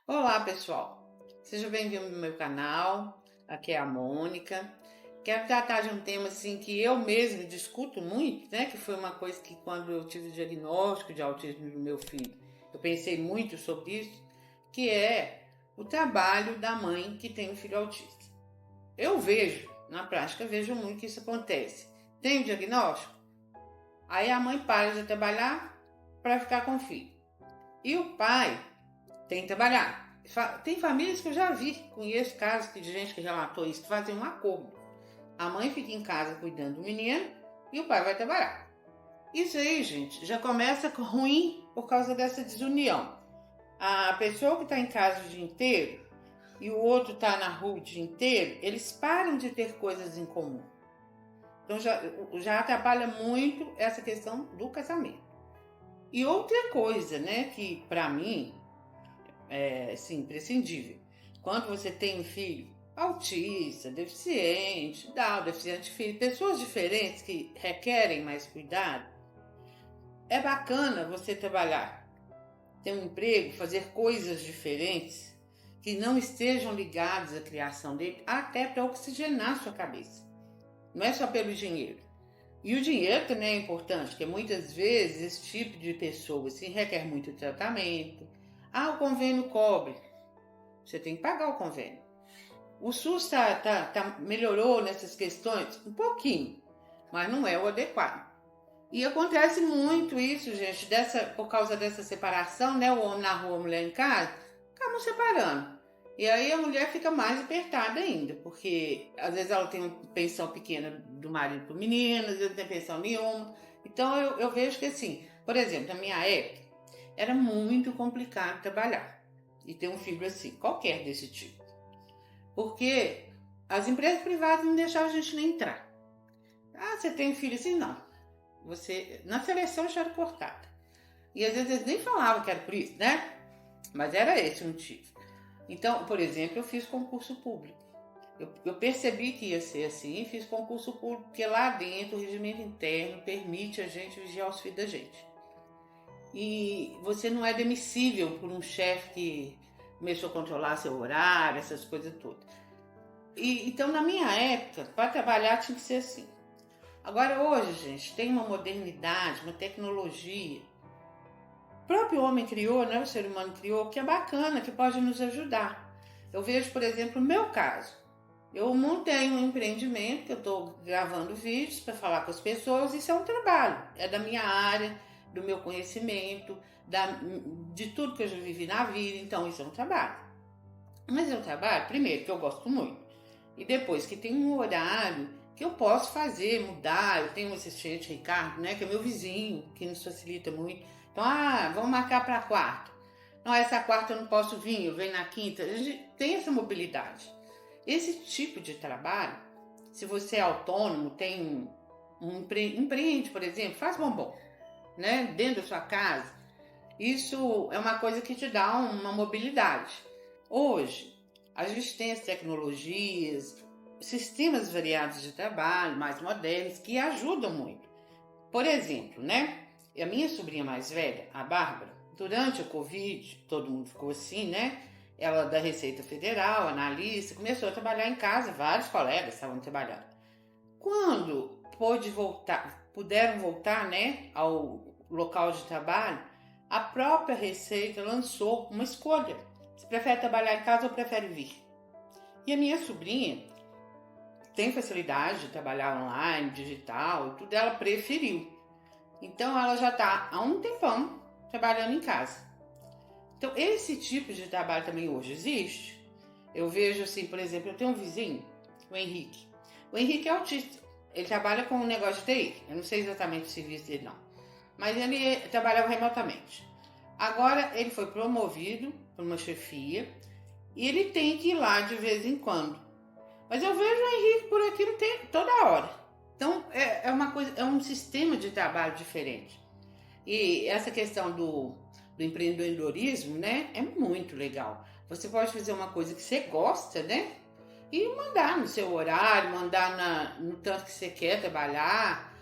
Olá, pessoal. Seja bem-vindo no meu canal. Aqui é a Mônica. Quero tratar de um tema assim que eu mesma discuto muito, né? Que foi uma coisa que quando eu tive o diagnóstico de autismo do meu filho, eu pensei muito sobre isso, que é o trabalho da mãe que tem um filho autista. Eu vejo, na prática, vejo muito que isso acontece. Tem o diagnóstico, aí a mãe para de trabalhar para ficar com o filho. E o pai tem que trabalhar. Tem famílias que eu já vi, conheço casos de gente que relatou isso, que fazem um acordo. A mãe fica em casa cuidando do menino e o pai vai trabalhar. Isso aí, gente, já começa ruim por causa dessa desunião. A pessoa que está em casa o dia inteiro e o outro está na rua o dia inteiro, eles param de ter coisas em comum. Então já atrapalha muito essa questão do casamento. E outra coisa, né, que para mim sim, imprescindível. Quando você tem um filho autista, deficiente, Down, deficiente filho, pessoas diferentes que requerem mais cuidado, é bacana você trabalhar, ter um emprego, fazer coisas diferentes que não estejam ligadas à criação dele, até para oxigenar sua cabeça. Não é só pelo dinheiro. E o dinheiro também é importante, porque muitas vezes esse tipo de pessoa assim, requer muito tratamento. O convênio cobre. Você tem que pagar o convênio. O SUS melhorou nessas questões um pouquinho, mas não é o adequado. E acontece muito isso, gente, por causa dessa separação, né? O homem na rua, a mulher em casa, acabam separando. E aí a mulher fica mais apertada ainda, porque às vezes ela tem uma pensão pequena do marido para o menino, às vezes não tem pensão nenhuma. Então eu vejo que assim, por exemplo, na minha época, era muito complicado trabalhar e ter um filho assim, qualquer desse tipo. Porque as empresas privadas não deixavam a gente nem entrar. Você tem um filho assim? Não. Você, na seleção já era cortada. E às vezes eles nem falavam que era por isso, né? Mas era esse o motivo. Então, por exemplo, eu fiz concurso público. Eu percebi que ia ser assim, fiz concurso público, porque lá dentro o regimento interno permite a gente vigiar os filhos da gente. E você não é demissível por um chefe que começou a controlar seu horário, essas coisas todas. Então, na minha época, para trabalhar tinha que ser assim. Agora, hoje, gente, tem uma modernidade, uma tecnologia. O próprio homem criou, né? O ser humano criou, que é bacana, que pode nos ajudar. Eu vejo, por exemplo, o meu caso. Eu montei um empreendimento, que eu estou gravando vídeos para falar com as pessoas. Isso é um trabalho, é da minha área, do meu conhecimento, de tudo que eu já vivi na vida. Então, isso é um trabalho. Mas é um trabalho, primeiro, que eu gosto muito. E depois, que tem um horário que eu posso fazer, mudar. Eu tenho um assistente, Ricardo, né, que é meu vizinho, que nos facilita muito. Então, vamos marcar para quarta. Não, essa quarta eu não posso vir, eu venho na quinta. A gente tem essa mobilidade. Esse tipo de trabalho, se você é autônomo, tem empreende, por exemplo, faz bombom, né, dentro da sua casa. Isso é uma coisa que te dá uma mobilidade. Hoje, a gente tem as tecnologias, sistemas variados de trabalho, mais modernos, que ajudam muito. Por exemplo, né? A minha sobrinha mais velha, a Bárbara, durante a Covid, todo mundo ficou assim, né? Ela da Receita Federal, analista, começou a trabalhar em casa, vários colegas estavam trabalhando. Quando puderam voltar, né, ao local de trabalho, a própria Receita lançou uma escolha. Você prefere trabalhar em casa ou prefere vir? E a minha sobrinha tem facilidade de trabalhar online, digital, tudo, ela preferiu. Então ela já está há um tempão trabalhando em casa. Então esse tipo de trabalho também hoje existe. Eu vejo assim, por exemplo, eu tenho um vizinho, o Henrique. O Henrique é autista, ele trabalha com um negócio de TI, eu não sei exatamente o serviço dele não, mas ele trabalhava remotamente. Agora ele foi promovido para uma chefia e ele tem que ir lá de vez em quando. Mas eu vejo o Henrique por aqui toda hora. Então é uma coisa, é um sistema de trabalho diferente. E essa questão do empreendedorismo, né, é muito legal. Você pode fazer uma coisa que você gosta, né? E mandar no seu horário, mandar no tanto que você quer trabalhar.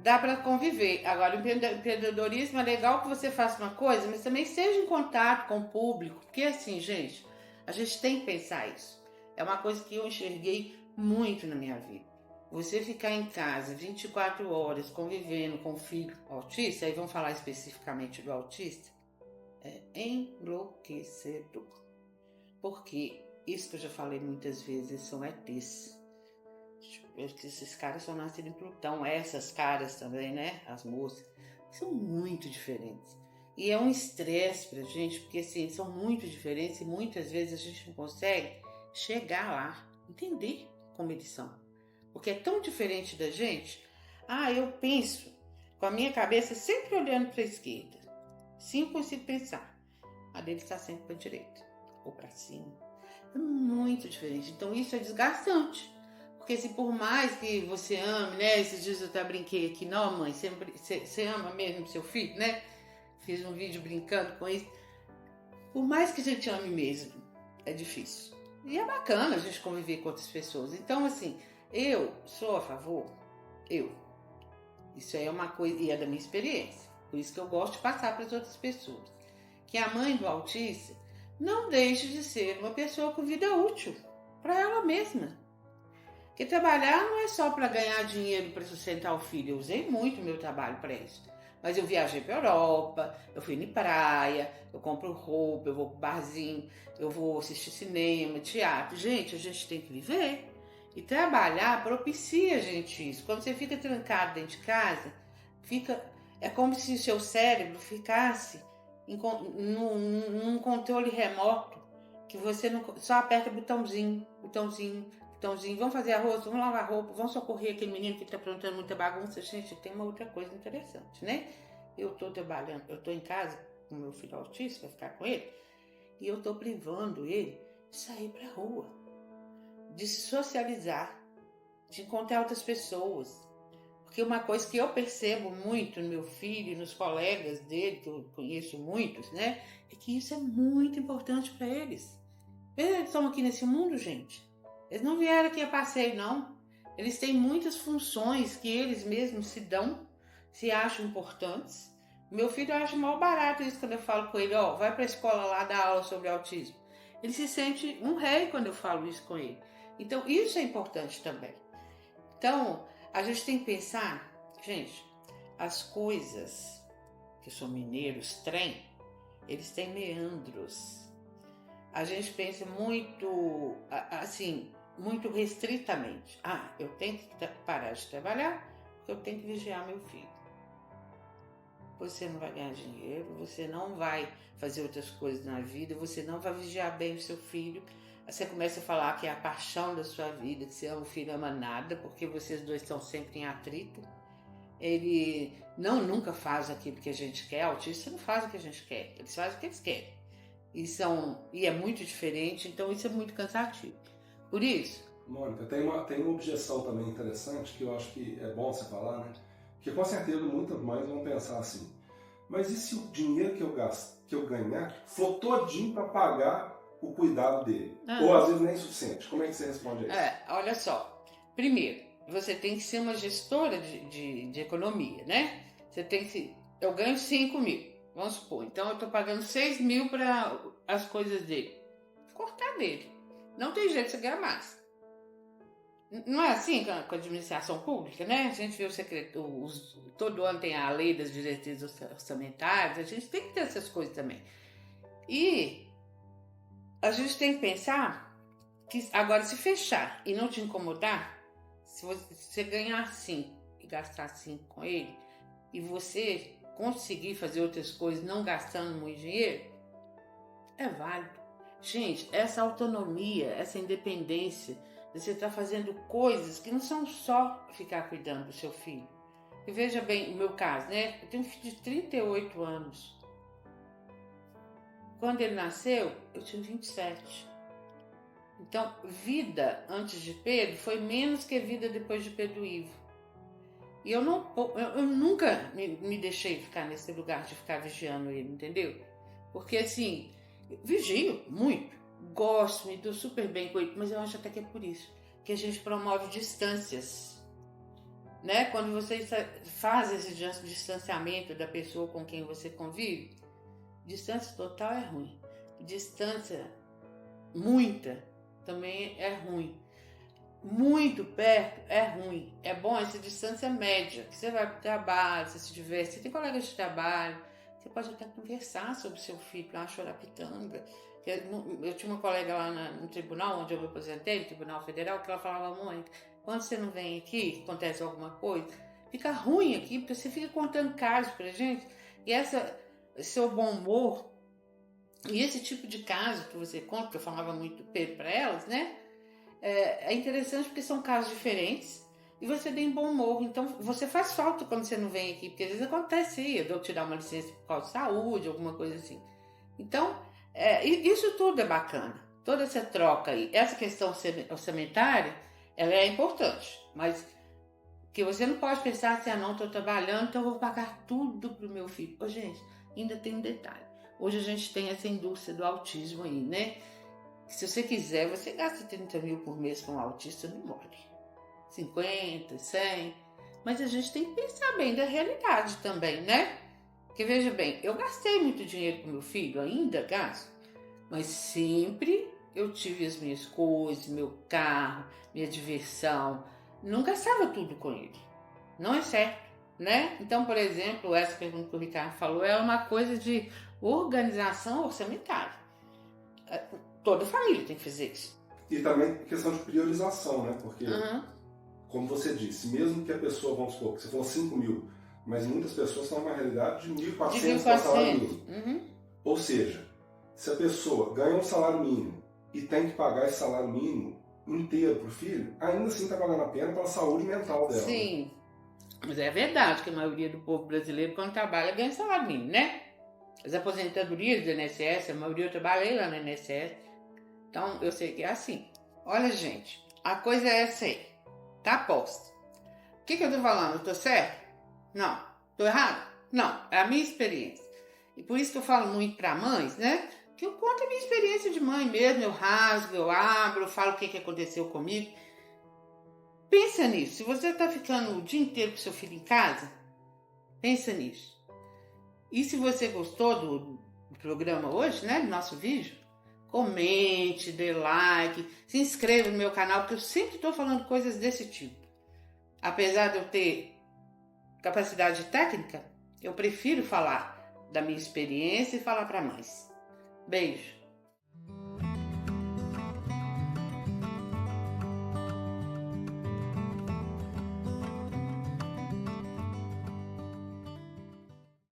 dá para conviver. Agora, o empreendedorismo é legal que você faça uma coisa, mas também esteja em contato com o público. Porque assim, gente, a gente tem que pensar isso. É uma coisa que eu enxerguei muito na minha vida. Você ficar em casa 24 horas convivendo com o filho autista, aí vamos falar especificamente do autista, é enlouquecedor. Porque isso que eu já falei muitas vezes, são ETs. Esses caras são nascidos em Plutão, essas caras também, né? As moças, são muito diferentes. E é um estresse pra gente, porque assim, são muito diferentes e muitas vezes a gente não consegue chegar lá, entender como eles são. Porque é tão diferente da gente. Eu penso com a minha cabeça sempre olhando para a esquerda. Sim, eu consigo pensar. A dele está sempre para a direita ou para cima. É muito diferente. Então isso é desgastante. Porque se por mais que você ame, né? Esses dias eu até brinquei aqui, não, mãe, você ama mesmo seu filho, né? Fiz um vídeo brincando com isso. Por mais que a gente ame mesmo, é difícil. E é bacana a gente conviver com outras pessoas. Então, assim, eu sou a favor, isso aí é uma coisa, e é da minha experiência, por isso que eu gosto de passar para as outras pessoas, que a mãe do autista não deixe de ser uma pessoa com vida útil para ela mesma. Porque trabalhar não é só para ganhar dinheiro para sustentar o filho. Eu usei muito o meu trabalho para isso. Mas eu viajei para Europa, eu fui na praia, eu compro roupa, eu vou pro barzinho, eu vou assistir cinema, teatro. Gente, a gente tem que viver. E trabalhar propicia a gente isso. Quando você fica trancado dentro de casa, é como se o seu cérebro ficasse num controle remoto, que você não, só aperta botãozinho. Vamos fazer arroz, vamos lavar roupa, vamos socorrer aquele menino que está aprontando muita bagunça. Gente, tem uma outra coisa interessante, né? Eu estou trabalhando, eu estou em casa com meu filho autista, vai ficar com ele, e eu estou privando ele de sair para a rua, de se socializar, de encontrar outras pessoas. Porque uma coisa que eu percebo muito no meu filho e nos colegas dele, que eu conheço muitos, né? É que isso é muito importante para eles. Eles estão aqui nesse mundo, gente. Eles não vieram aqui a passeio, não. Eles têm muitas funções que eles mesmos se dão, se acham importantes. Meu filho acha mal barato isso quando eu falo com ele, vai para a escola lá dar aula sobre autismo. Ele se sente um rei quando eu falo isso com ele. Então, isso é importante também. Então, a gente tem que pensar, gente, as coisas, que eu sou mineiro, os trem, eles têm meandros. A gente pensa muito, assim, muito restritamente. Eu tenho que parar de trabalhar porque eu tenho que vigiar meu filho. Você não vai ganhar dinheiro, você não vai fazer outras coisas na vida, você não vai vigiar bem o seu filho. Você começa a falar que é a paixão da sua vida, que você ama o filho, ama nada, porque vocês dois estão sempre em atrito. Ele nunca faz aquilo que a gente quer, autista não faz o que a gente quer, eles fazem o que eles querem. E é muito diferente, então isso é muito cansativo. Por isso... Mônica, tem uma objeção também interessante, que eu acho que é bom você falar, né? Que com certeza muitas mães vão pensar assim, mas e se o dinheiro que eu ganhar for todinho para pagar o cuidado dele? Ou às vezes nem é suficiente. Como é que você responde a isso? Olha só, primeiro, você tem que ser uma gestora de economia, né? Você tem que... Eu ganho 5 mil, vamos supor. Então eu estou pagando 6 mil para as coisas dele. Cortar dele. Não tem jeito de você ganhar mais. Não é assim com a administração pública, né? A gente vê todo ano tem a lei das diretrizes orçamentárias, a gente tem que ter essas coisas também. E a gente tem que pensar que agora, se fechar e não te incomodar, se você ganhar 5 e gastar 5 com ele, e você conseguir fazer outras coisas não gastando muito dinheiro, é válido. Gente, essa autonomia, essa independência, você está fazendo coisas que não são só ficar cuidando do seu filho. E veja bem o meu caso, né? Eu tenho um filho de 38 anos. Quando ele nasceu, eu tinha 27. Então, vida antes de Pedro foi menos que vida depois de Pedro Ivo. E eu nunca me deixei ficar nesse lugar de ficar vigiando ele, entendeu? Porque assim, vigio muito, gosto, me dou super bem com ele, mas eu acho até que é por isso que a gente promove distâncias. né? Quando você faz esse distanciamento da pessoa com quem você convive, distância total é ruim. Distância muita também é ruim. Muito perto é ruim. É bom essa distância média, que você vai para o trabalho, você se diverte, você tem colegas de trabalho, você pode até conversar sobre seu filho, lá chorar pitanga. Eu tinha uma colega lá no tribunal, onde eu me aposentei, no Tribunal Federal, que ela falava, Mônica, quando você não vem aqui, acontece alguma coisa, fica ruim aqui, porque você fica contando casos pra gente, e seu bom humor, e esse tipo de caso que você conta, que eu falava muito para elas, né? É interessante porque são casos diferentes e você tem bom humor. Então você faz falta quando você não vem aqui, porque às vezes acontece eu tirar uma licença por causa de saúde, alguma coisa assim. Então, isso tudo é bacana. Toda essa troca aí, essa questão orçamentária, ela é importante, mas que você não pode pensar assim, não, estou trabalhando, então eu vou pagar tudo pro meu filho. Ô, gente, ainda tem um detalhe. Hoje a gente tem essa indústria do autismo aí, né? Se você quiser, você gasta 30 mil por mês com um autista, não morre. 50, 100. Mas a gente tem que pensar bem da realidade também, né? Porque veja bem, eu gastei muito dinheiro com meu filho, ainda gasto, mas sempre eu tive as minhas coisas, meu carro, minha diversão. Não gastava tudo com ele. Não é certo, né? Então, por exemplo, essa pergunta que o Ricardo falou é uma coisa de organização orçamentária. Toda família tem que fazer isso. E também questão de priorização, né? Porque, como você disse, mesmo que a pessoa, vamos supor, que você falou 5 mil, mas muitas pessoas estão numa realidade de 1.400 para salário mínimo. Ou seja, se a pessoa ganha um salário mínimo e tem que pagar esse salário mínimo inteiro para o filho, ainda assim está valendo a pena pela saúde mental dela. Sim, né? Mas é verdade que a maioria do povo brasileiro, quando trabalha, ganha salário mínimo, né? As aposentadorias do INSS, a maioria eu trabalhei lá no INSS. Então, eu sei que é assim. Olha, gente, a coisa é essa aí. Tá posta. O que eu tô falando? Eu tô certo? Não. Tô errado? Não. É a minha experiência. E por isso que eu falo muito para mães, né? Que eu conto a minha experiência de mãe mesmo. Eu rasgo, eu abro, eu falo o que aconteceu comigo. Pensa nisso. Se você tá ficando o dia inteiro com seu filho em casa, pensa nisso. E se você gostou do programa hoje, né? Do nosso vídeo, comente, dê like, se inscreva no meu canal, porque eu sempre estou falando coisas desse tipo. Apesar de eu ter capacidade técnica, eu prefiro falar da minha experiência e falar para mães. Beijo!